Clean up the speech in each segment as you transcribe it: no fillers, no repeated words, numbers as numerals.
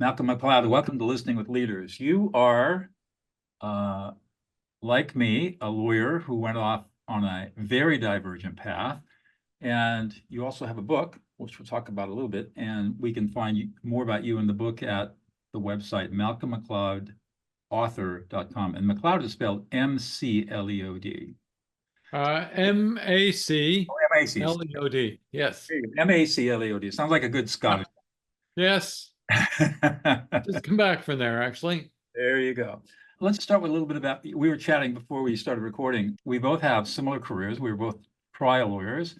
Malcolm MacLeod, welcome to Listening with Leaders. You are, like me, a lawyer who went off on a very divergent path. And you also have a book, which we'll talk about a little bit. And we can find more about you in the book at the website, malcolmmacleodauthor.com. And MacLeod is spelled M-C-L-E-O-D. M-A-C-L-E-O-D. Yes. M-A-C-L-E-O-D. Sounds like a good Scottish. Yes. Just come back from there, actually. There you go. Let's start with a little bit about, we were chatting before we started recording. We both have similar careers. We were both trial lawyers.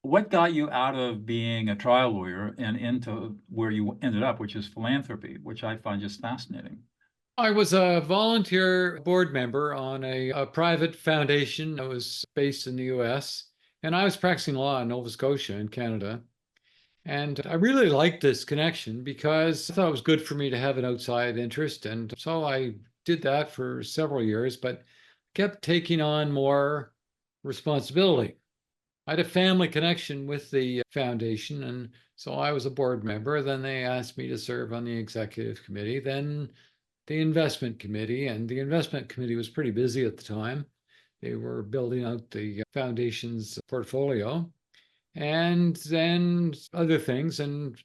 What got you out of being a trial lawyer and into where you ended up, which is philanthropy, which I find just fascinating? I was a volunteer board member on a private foundation that was based in the US, and I was practicing law in Nova Scotia in Canada. And I really liked this connection because I thought it was good for me to have an outside interest. And so I did that for several years, but kept taking on more responsibility. I had a family connection with the foundation, and so I was a board member. Then they asked me to serve on the executive committee, then the investment committee, and the investment committee was pretty busy at the time. They were building out the foundation's portfolio and then other things. And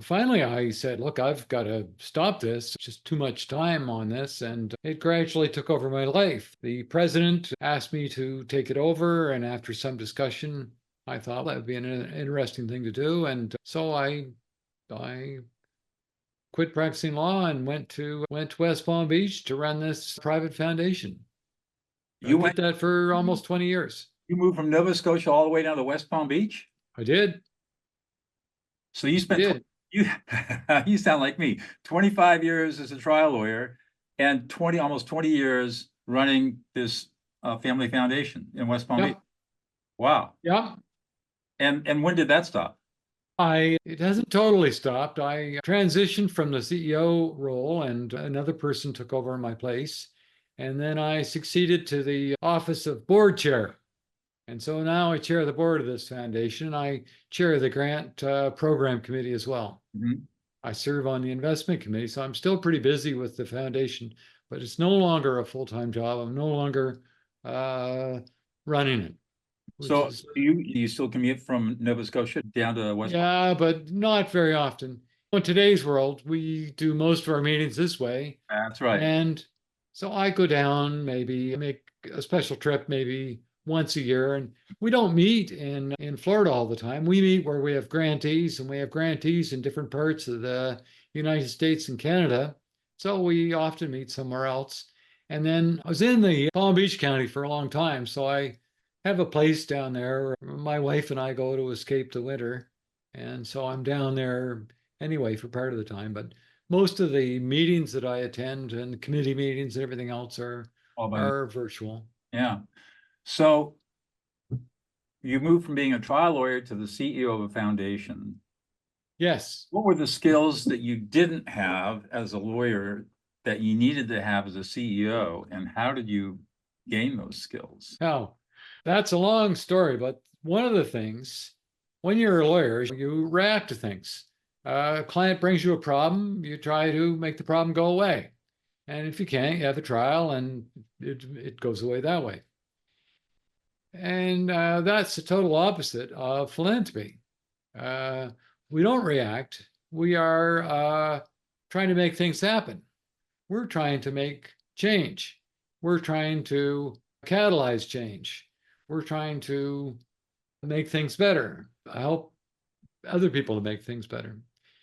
finally, I said, look, I've got to stop this. It's just too much time on this. And it gradually took over my life. The president asked me to take it over. And after some discussion, I thought that would be an interesting thing to do. And so I quit practicing law and went to West Palm Beach to run this private foundation. I did that for almost 20 years. You moved from Nova Scotia all the way down to West Palm Beach? I did. So you spent you sound like me, 25 years as a trial lawyer and almost 20 years running this family foundation in West Palm Beach. Wow. Yeah. And when did that stop? It hasn't totally stopped. I transitioned from the CEO role and another person took over my place. And then I succeeded to the office of board chair. And so now I chair the board of this foundation. I chair the grant program committee as well. Mm-hmm. I serve on the investment committee, so I'm still pretty busy with the foundation, but it's no longer a full-time job. I'm no longer running it. So you still commute from Nova Scotia down to West Palm? Yeah, but not very often. In today's world, we do most of our meetings this way. That's right. And so I go down, maybe make a special trip, maybe once a year. And we don't meet in Florida all the time. We meet where we have grantees, and we have grantees in different parts of the United States and Canada. So we often meet somewhere else. And then I was in the Palm Beach County for a long time. So I have a place down there. My wife and I go to escape the winter. And so I'm down there anyway for part of the time. But most of the meetings that I attend and the committee meetings and everything else are virtual. Yeah. So you moved from being a trial lawyer to the CEO of a foundation. Yes. What were the skills that you didn't have as a lawyer that you needed to have as a CEO, and how did you gain those skills? Oh, that's a long story, but one of the things, when you're a lawyer, you react to things. A client brings you a problem, you try to make the problem go away. And if you can't, you have a trial and it goes away that way. And that's the total opposite of philanthropy. We don't react. We are trying to make things happen. We're trying to make change. We're trying to catalyze change. We're trying to make things better, help other people to make things better.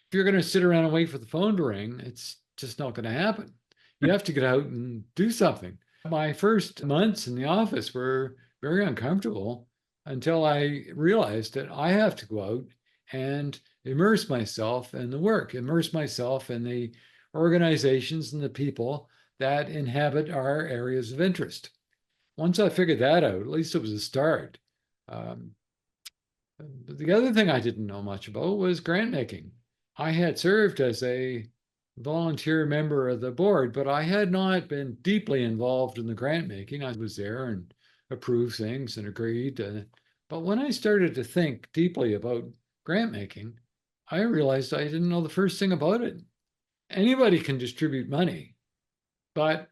If you're going to sit around and wait for the phone to ring, it's just not going to happen. You have to get out and do something. My first months in the office were very uncomfortable until I realized that I have to go out and immerse myself in the work, immerse myself in the organizations and the people that inhabit our areas of interest. Once I figured that out, at least it was a start. The other thing I didn't know much about was grant making. I had served as a volunteer member of the board, but I had not been deeply involved in the grant making. I was there and approved things and agreed. But when I started to think deeply about grant making, I realized I didn't know the first thing about it. Anybody can distribute money, but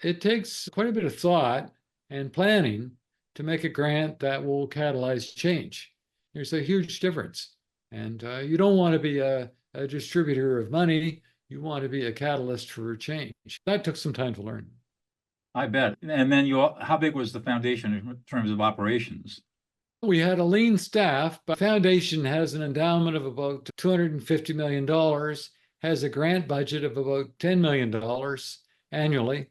it takes quite a bit of thought and planning to make a grant that will catalyze change. There's a huge difference. And you don't want to be a distributor of money. You want to be a catalyst for change. That took some time to learn. I bet. And then how big was the foundation in terms of operations? We had a lean staff, but the foundation has an endowment of about $250 million, has a grant budget of about $10 million annually.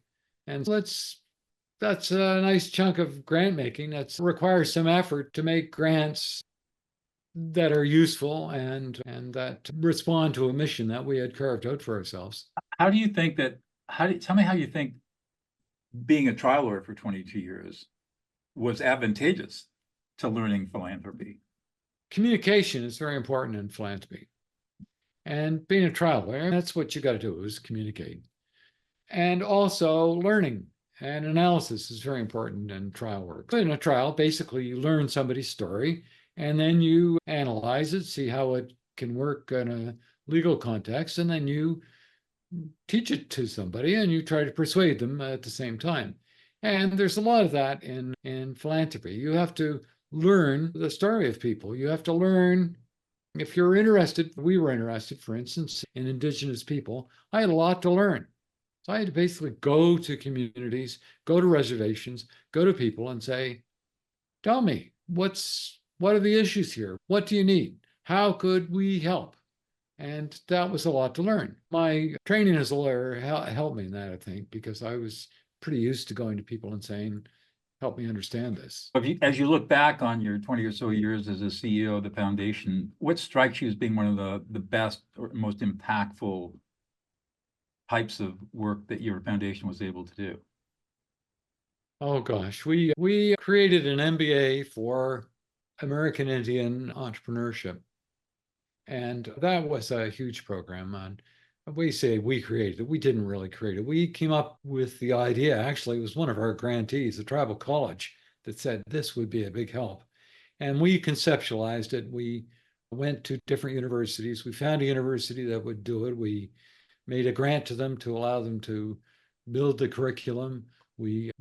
And that's a nice chunk of grant making. That requires some effort to make grants that are useful and that respond to a mission that we had carved out for ourselves. How do you think that, tell me how you think being a trial lawyer for 22 years was advantageous to learning philanthropy? Communication is very important in philanthropy. And being a trial lawyer, that's what you got to do, is communicate. And also learning and analysis is very important in trial work. In a trial, basically you learn somebody's story and then you analyze it, see how it can work in a legal context, and then you teach it to somebody and you try to persuade them at the same time. And there's a lot of that in philanthropy. You have to learn the story of people. You have to learn, if you're interested, we were interested, for instance, in Indigenous people. I had a lot to learn. So I had to basically go to communities, go to reservations, go to people and say, tell me, what are the issues here? What do you need? How could we help? And that was a lot to learn. My training as a lawyer helped me in that, I think, because I was pretty used to going to people and saying, help me understand this. As you look back on your 20 or so years as a CEO of the foundation, what strikes you as being one of the best or most impactful types of work that your foundation was able to do? Oh gosh, we created an MBA for American Indian entrepreneurship. And that was a huge program. And we say we created it. We didn't really create it. We came up with the idea. Actually, it was one of our grantees, the tribal college, that said this would be a big help. And we conceptualized it. We went to different universities. We found a university that would do it. We made a grant to them to allow them to build the curriculum. We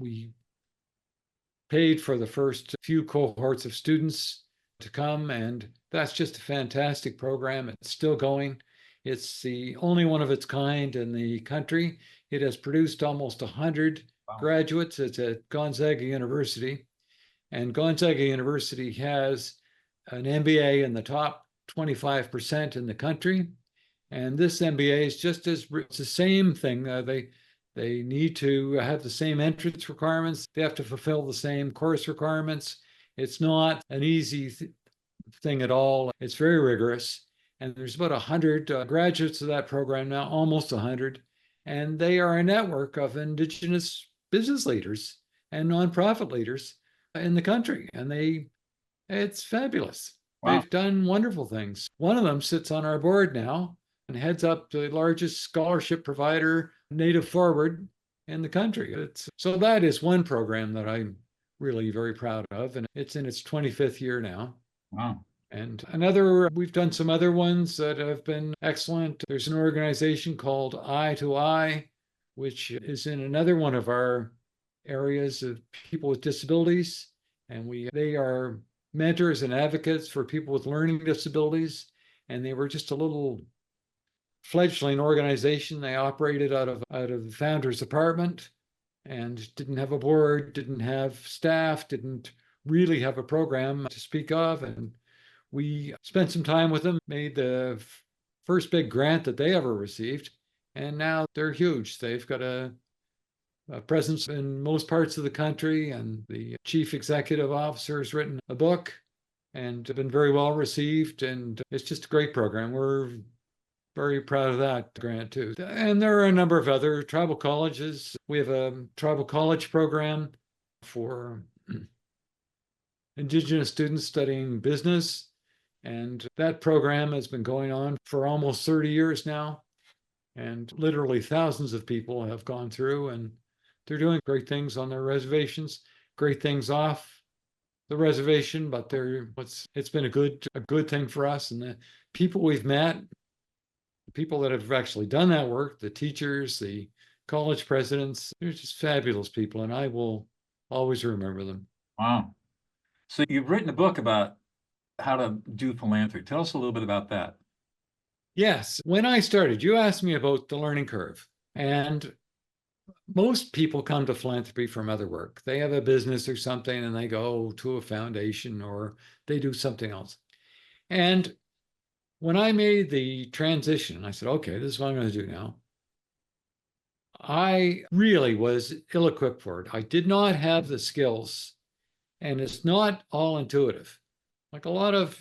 paid for the first few cohorts of students to come, and that's just a fantastic program. It's still going. It's the only one of its kind in the country. It has produced almost 100 graduates. It's at Gonzaga University, and Gonzaga University has an MBA in the top 25% in the country. And this MBA is just it's the same thing. They need to have the same entrance requirements. They have to fulfill the same course requirements. It's not an easy thing at all. It's very rigorous. And there's about 100 graduates of that program now, almost 100. And they are a network of Indigenous business leaders and nonprofit leaders in the country. And it's fabulous. Wow. They've done wonderful things. One of them sits on our board now and heads up the largest scholarship provider, Native Forward, in the country. So that is one program that I'm really very proud of, and it's in its 25th year now. Wow. And we've done some other ones that have been excellent. There's an organization called Eye to Eye, which is in another one of our areas of people with disabilities. And they are mentors and advocates for people with learning disabilities. And they were just a little fledgling organization. They operated out of the founder's apartment and didn't have a board, didn't have staff, didn't really have a program to speak of. And we spent some time with them, made the first big grant that they ever received. And now they're huge. They've got a presence in most parts of the country. And the chief executive officer has written a book and been very well received. And it's just a great program. We're very proud of that grant too. And there are a number of other tribal colleges. We have a tribal college program for Indigenous students studying business. And that program has been going on for almost 30 years now. And literally thousands of people have gone through, and they're doing great things on their reservations, great things off the reservation, but it's been a good thing for us. And the people we've met The people that have actually done that work, the teachers, the college presidents, they're just fabulous people, and I will always remember them. Wow. So you've written a book about how to do philanthropy. Tell us a little bit about that. Yes, when I started, you asked me about the learning curve, and most people come to philanthropy from other work. They have a business or something and they go to a foundation or they do something else. And when I made the transition, I said, okay, this is what I'm going to do now. I really was ill equipped for it. I did not have the skills, and it's not all intuitive. Like a lot of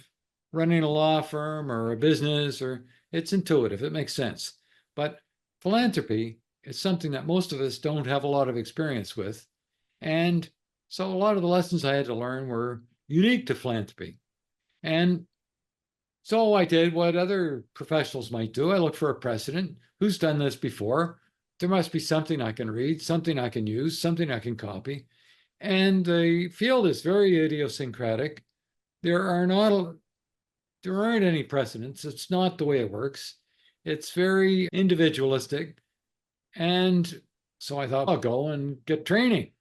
running a law firm or a business, or it's intuitive, it makes sense. But philanthropy is something that most of us don't have a lot of experience with. And so a lot of the lessons I had to learn were unique to philanthropy. And so I did what other professionals might do. I looked for a precedent. Who's done this before? There must be something I can read, something I can use, something I can copy. And the field is very idiosyncratic. There aren't any precedents. It's not the way it works. It's very individualistic. And so I thought I'll go and get training.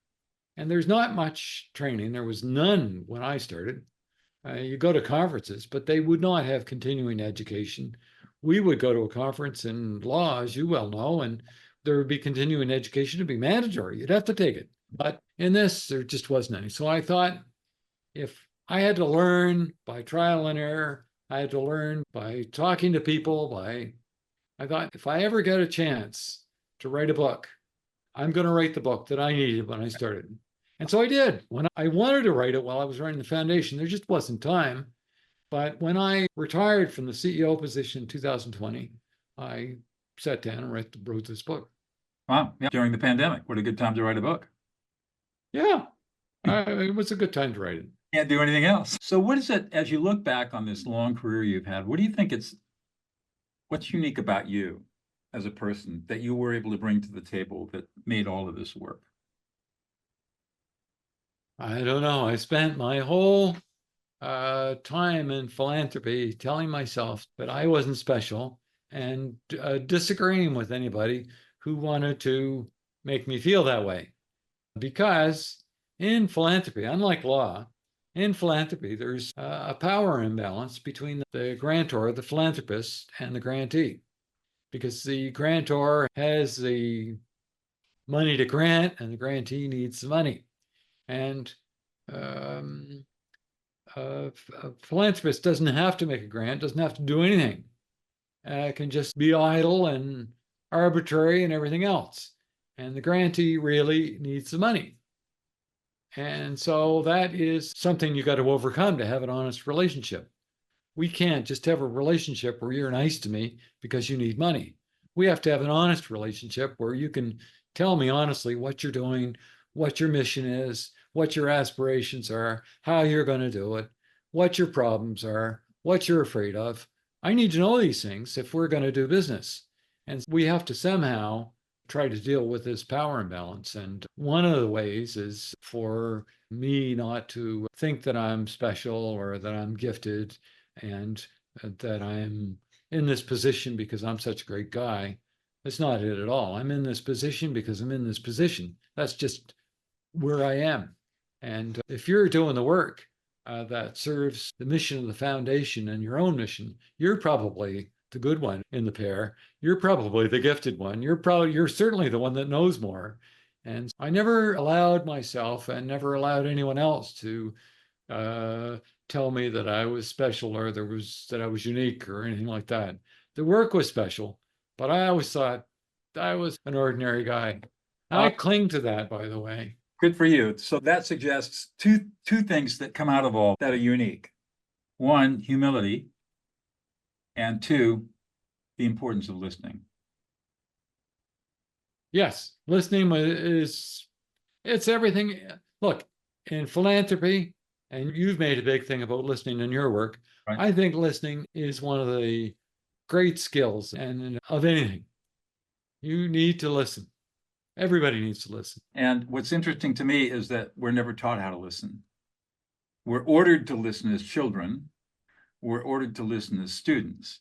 And there's not much training. There was none when I started. You go to conferences, but they would not have continuing education. We would go to a conference in law, as you well know, and there would be continuing education to be mandatory. You'd have to take it. But in this, there just wasn't any. So I thought if I had to learn by trial and error, I had to learn by talking to people, I thought if I ever get a chance to write a book, I'm going to write the book that I needed when I started. And so I did. When I wanted to write it while I was running the foundation, there just wasn't time. But when I retired from the CEO position in 2020, I sat down and wrote this book. Wow. Yeah. During the pandemic, what a good time to write a book. Yeah, it was a good time to write it. Can't do anything else. So what is it, as you look back on this long career you've had, what do you think what's unique about you as a person that you were able to bring to the table that made all of this work? I don't know. I spent my whole time in philanthropy telling myself that I wasn't special and disagreeing with anybody who wanted to make me feel that way. Because in philanthropy, unlike law, in philanthropy, there's a power imbalance between the grantor, the philanthropist, and the grantee. Because the grantor has the money to grant and the grantee needs the money. And a philanthropist doesn't have to make a grant, doesn't have to do anything. Can just be idle and arbitrary and everything else. And the grantee really needs the money. And so that is something you got to overcome to have an honest relationship. We can't just have a relationship where you're nice to me because you need money. We have to have an honest relationship where you can tell me honestly what you're doing, what your mission is, what your aspirations are, how you're going to do it, what your problems are, what you're afraid of. I need to know these things if we're going to do business. And we have to somehow try to deal with this power imbalance. And one of the ways is for me not to think that I'm special or that I'm gifted and that I'm in this position because I'm such a great guy. That's not it at all. I'm in this position because I'm in this position. That's just where I am. And if you're doing the work that serves the mission of the foundation and your own mission, you're probably the good one in the pair. You're probably the gifted one. You're certainly the one that knows more. And I never allowed myself and never allowed anyone else to tell me that I was special or that I was unique or anything like that. The work was special, but I always thought I was an ordinary guy. I cling to that, by the way. Good for you. So that suggests two things that come out of all that are unique. One, humility, and two, the importance of listening. Yes, listening it's everything. Look, in philanthropy, and you've made a big thing about listening in your work. Right. I think listening is one of the great skills and of anything. You need to listen. Everybody needs to listen. And what's interesting to me is that we're never taught how to listen. We're ordered to listen as children. We're ordered to listen as students.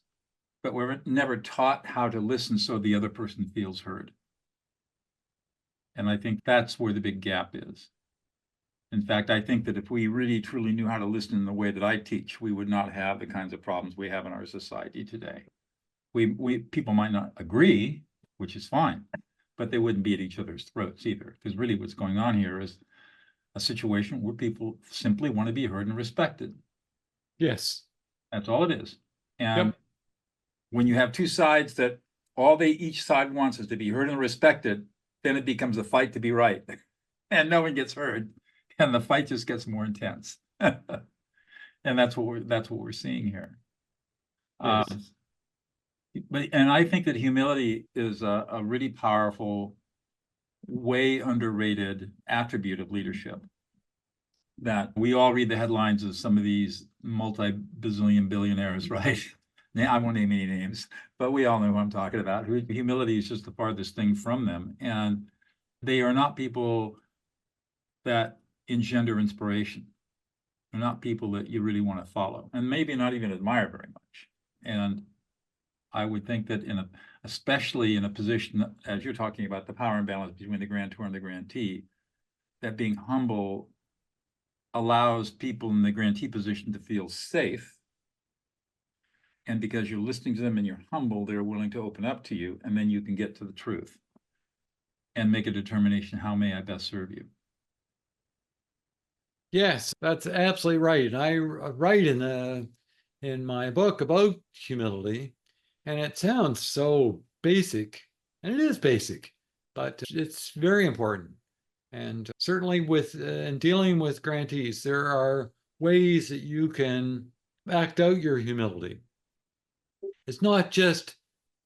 but we're never taught how to listen so the other person feels heard. And I think that's where the big gap is. In fact, I think that if we really truly knew how to listen in the way that I teach, we would not have the kinds of problems we have in our society today. People might not agree, which is fine, but they wouldn't be at each other's throats either. Because really what's going on here is a situation where people simply want to be heard and respected. Yes. That's all it is. And Yep. when you have two sides that each side wants is to be heard and respected, then it becomes a fight to be right. And no one gets heard. And the fight just gets more intense. And that's what we're seeing here. Yes. And I think that humility is a really powerful, way underrated attribute of leadership. That we all read the headlines of some of these multi-bazillion billionaires, right? Now, I won't name any names, but we all know who I'm talking about. Humility is just the farthest thing from them. And they are not people that engender inspiration. They're not people that you really want to follow, and maybe not even admire very much. And I would think that especially in a position, as you're talking about the power imbalance between the grantor and the grantee, that being humble allows people in the grantee position to feel safe. And because you're listening to them and you're humble, they're willing to open up to you, and then you can get to the truth and make a determination, how may I best serve you? Yes, that's absolutely right. And I write in my book about humility, and it sounds so basic, and it is basic, but it's very important. And certainly in dealing with grantees, there are ways that you can act out your humility. It's not just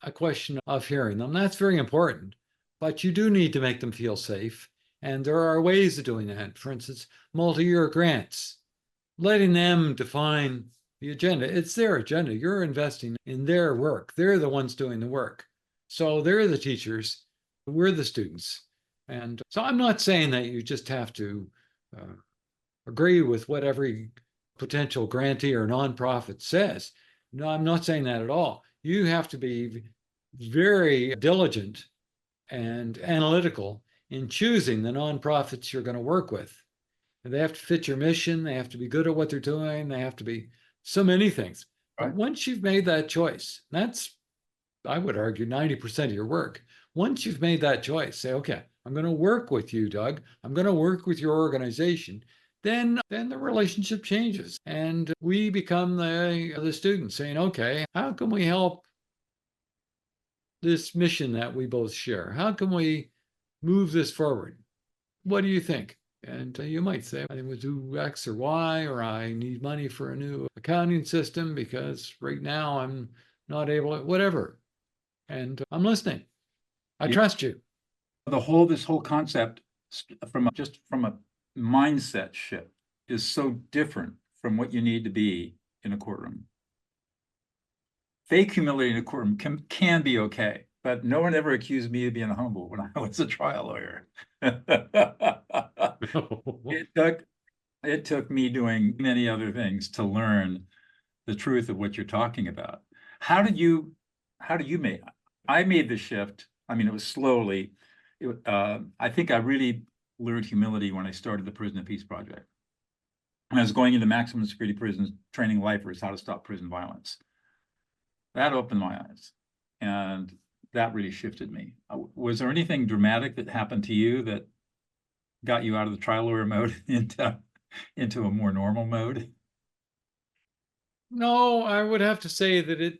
a question of hearing them. That's very important, but you do need to make them feel safe. And there are ways of doing that. For instance, multi-year grants, letting them define the agenda. It's their agenda. You're investing in their work. They're the ones doing the work. So they're the teachers. We're the students. And so I'm not saying that you just have to agree with what every potential grantee or nonprofit says. No, I'm not saying that at all. You have to be very diligent and analytical in choosing the nonprofits you're going to work with. And they have to fit your mission. They have to be good at what they're doing. They have to be so many things. But Right. once you've made that choice, that's, I would argue, 90% of your work. Once you've made that choice, say, okay, I'm going to work with you, Doug. I'm going to work with your organization. Then the relationship changes, and we become the students saying, okay, how can we help this mission that we both share? How can we move this forward? What do you think? And you might say, I think we'll do X or Y, or I need money for a new accounting system because right now I'm not able to, whatever. And I'm listening. I trust you. This whole concept from a mindset shift is so different from what you need to be in a courtroom. Fake humility in a courtroom can be okay, but no one ever accused me of being humble when I was a trial lawyer. It took me doing many other things to learn the truth of what you're talking about. How do you make? I made the shift. I mean, it was slowly. I think I really learned humility when I started the Prison and Peace Project. And I was going into maximum security prisons, training lifers how to stop prison violence. That opened my eyes, and that really shifted me. Was there anything dramatic that happened to you that got you out of the trial lawyer mode into a more normal mode? No, I would have to say that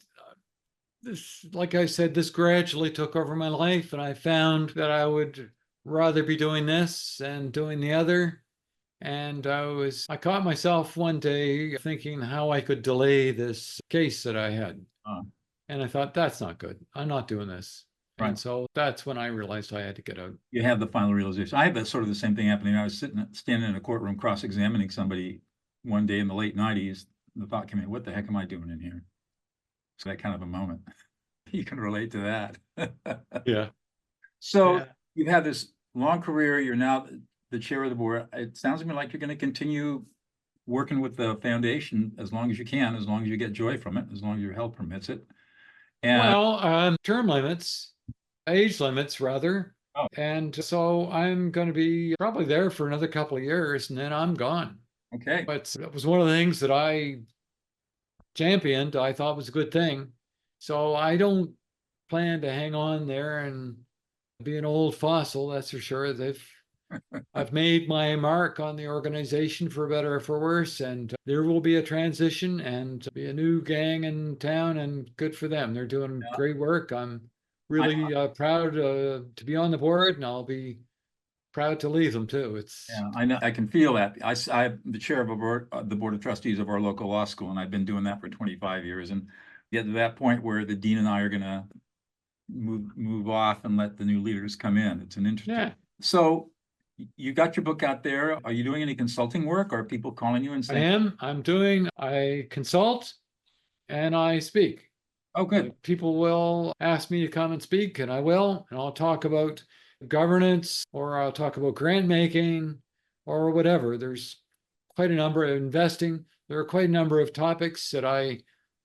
this, like I said, this gradually took over my life, and I found that I would rather be doing this and doing the other. And I caught myself one day thinking how I could delay this case that I had. And I thought, that's not good. I'm not doing this. Right. And so that's when I realized I had to get out. You have the final realization. I had that sort of the same thing happening. I was standing in a courtroom cross-examining somebody one day in the late 90s. The thought came in, what the heck am I doing in here? So that kind of a moment. You can relate to that. Yeah. So Yeah. you've had this long career. You're now the chair of the board. It sounds to me like you're going to continue working with the foundation as long as you can, as long as you get joy from it, as long as your health permits it. And Well, term limits, age limits rather. oh, And so I'm going to be probably there for another couple of years and then I'm gone. okay. But it was one of the things that I championed, I thought was a good thing. So I don't plan to hang on there and be an old fossil, that's for sure. I've made my mark on the organization for better or for worse, and there will be a transition and be a new gang in town, and good for them. They're doing Yeah, great work. I'm I, really proud to be on the board, and I'll be proud to leave them too. It's yeah, I know. I can feel that. I'm the chair of the board of trustees of our local law school, and I've been doing that for 25 years. And get to that point where the dean and I are going to move off and let the new leaders come in. It's an interesting. yeah. So you got your book out there. Are you doing any consulting work? Are people calling you and I saying, am. I consult and I speak. "Oh, good. People will ask me to come and speak, and I will, and I'll talk about governance or I'll talk about grant making or whatever. There's quite a number of investing. There are quite a number of topics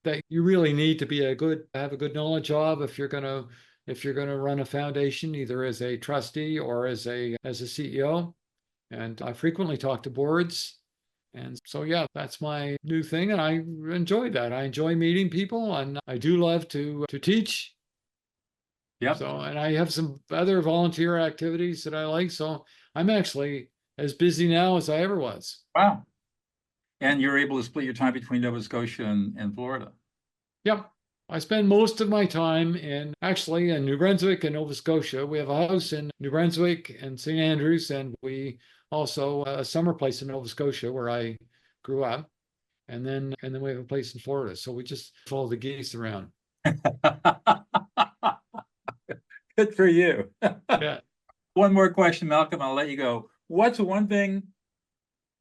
that you really need to have a good knowledge of if you're gonna run a foundation, either as a trustee or as a CEO. And I frequently talk to boards. And so, yeah, that's my new thing. And I enjoy that. I enjoy meeting people and I do love to teach. Yep. So, and I have some other volunteer activities that I like. So I'm actually as busy now as I ever was. Wow." And you're able to split your time between Nova Scotia and Florida. Yep. I spend most of my time in New Brunswick and Nova Scotia. We have a house in New Brunswick and St. Andrews, and we also a summer place in Nova Scotia where I grew up. And then we have a place in Florida. So we just follow the geese around. Good for you. Yeah. One more question, Malcolm, I'll let you go. What's one thing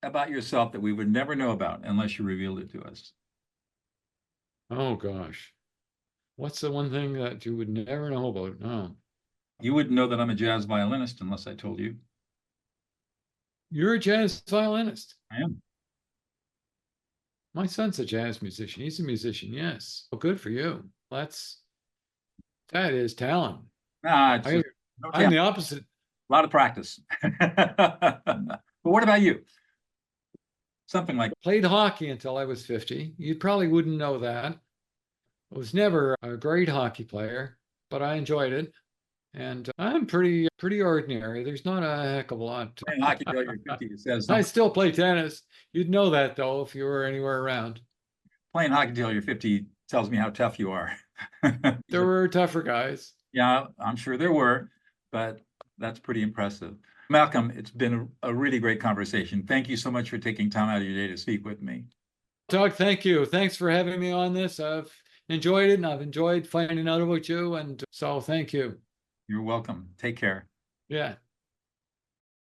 about yourself that we would never know about unless you revealed it to us? Oh gosh. What's the one thing that you would never know about? No. You wouldn't know that I'm a jazz violinist unless I told you. You're a jazz violinist. I am. My son's a jazz musician. He's a musician, yes. Oh, good for you. That is talent. It's I, no I'm the talent. opposite. A lot of practice. But what about you? Something like, Played hockey until I was 50. You probably wouldn't know that. I was never a great hockey player, but I enjoyed it. And I'm pretty ordinary. There's not a heck of a lot. playing hockey till you're 50. It says I something. still play tennis. You'd know that though if you were anywhere around. Playing hockey till you're 50 tells me how tough you are. There were tougher guys. Yeah, I'm sure there were, but that's pretty impressive. Malcolm, it's been a really great conversation. Thank you so much for taking time out of your day to speak with me. Doug, thank you. Thanks for having me on this. I've enjoyed it and I've enjoyed finding out about you. And so thank you. You're welcome. Take care. Yeah.